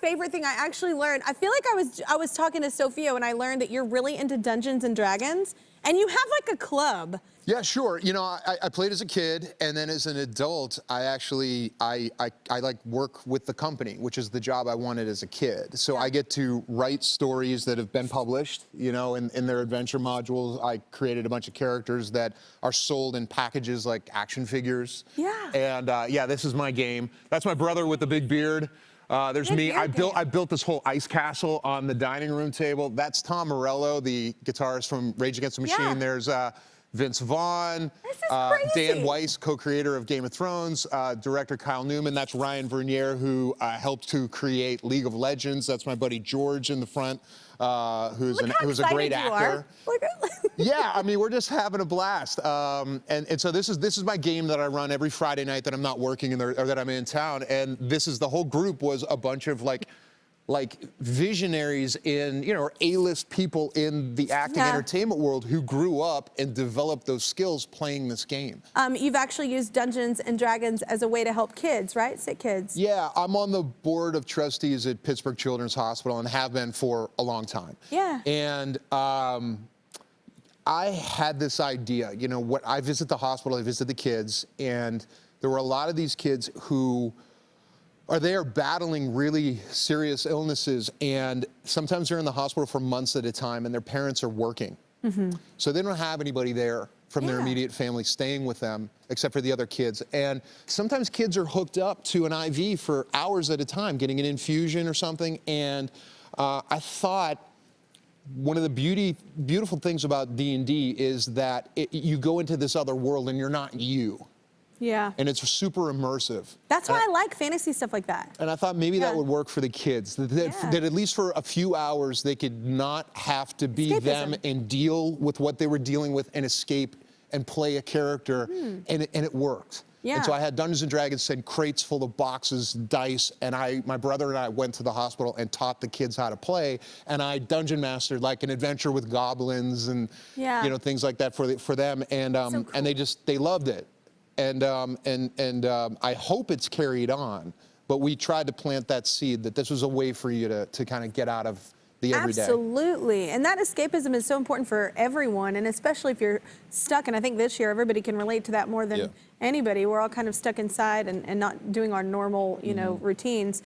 favorite thing I actually learned. I feel like I was talking to Sophia and I learned that you're really into Dungeons and Dragons, and you have like a club. Yeah, sure. You know, I played as a kid, and then as an adult, I like work with the company, which is the job I wanted as a kid. So I get to write stories that have been published, you know, in their adventure modules. I created a bunch of characters that are sold in packages like action figures. Yeah. And yeah, this is my game. That's my brother with the big beard. There's Big me. beard I built this whole ice castle on the dining room table. That's Tom Morello, the guitarist from Rage Against the Machine. Yeah. There's Vince Vaughn, This is crazy. Dan Weiss, co-creator of Game of Thrones, director Kyle Newman. That's Ryan Vernier, who helped to create League of Legends. That's my buddy George in the front, who's a great actor. Yeah, I mean, we're just having a blast. And so this is my game that I run every Friday night that I'm not working or that I'm in town. And this is the whole group was a bunch of like visionaries in, you know, or A-list people in the acting entertainment world who grew up and developed those skills playing this game. You've actually used Dungeons and Dragons as a way to help kids, right? Sick kids. Yeah, I'm on the board of trustees at Pittsburgh Children's Hospital and have been for a long time. Yeah. And I had this idea, you know, I visit the hospital, I visit the kids, and there were a lot of these kids who are battling really serious illnesses, and sometimes they're in the hospital for months at a time, and their parents are working. So they don't have anybody there from their immediate family staying with them, except for the other kids. And sometimes kids are hooked up to an IV for hours at a time, getting an infusion or something. And I thought one of the beautiful things about D&D is that you go into this other world and you're not you. Yeah. And it's super immersive. That's why I like fantasy stuff like that. And I thought maybe that would work for the kids, that at least for a few hours they could not have to be them and deal with what they were dealing with and escape and play a character, and it worked. Yeah. And so I had Dungeons and Dragons send crates full of boxes, dice, and my brother and I went to the hospital and taught the kids how to play, and I dungeon mastered like an adventure with goblins and you know, things like that for them, and so cool. and they loved it. And I hope it's carried on, but we tried to plant that seed that this was a way for you to kind of get out of the everyday. Absolutely, and that escapism is so important for everyone, and especially if you're stuck, and I think this year everybody can relate to that more than anybody. We're all kind of stuck inside and not doing our normal, you know, routines.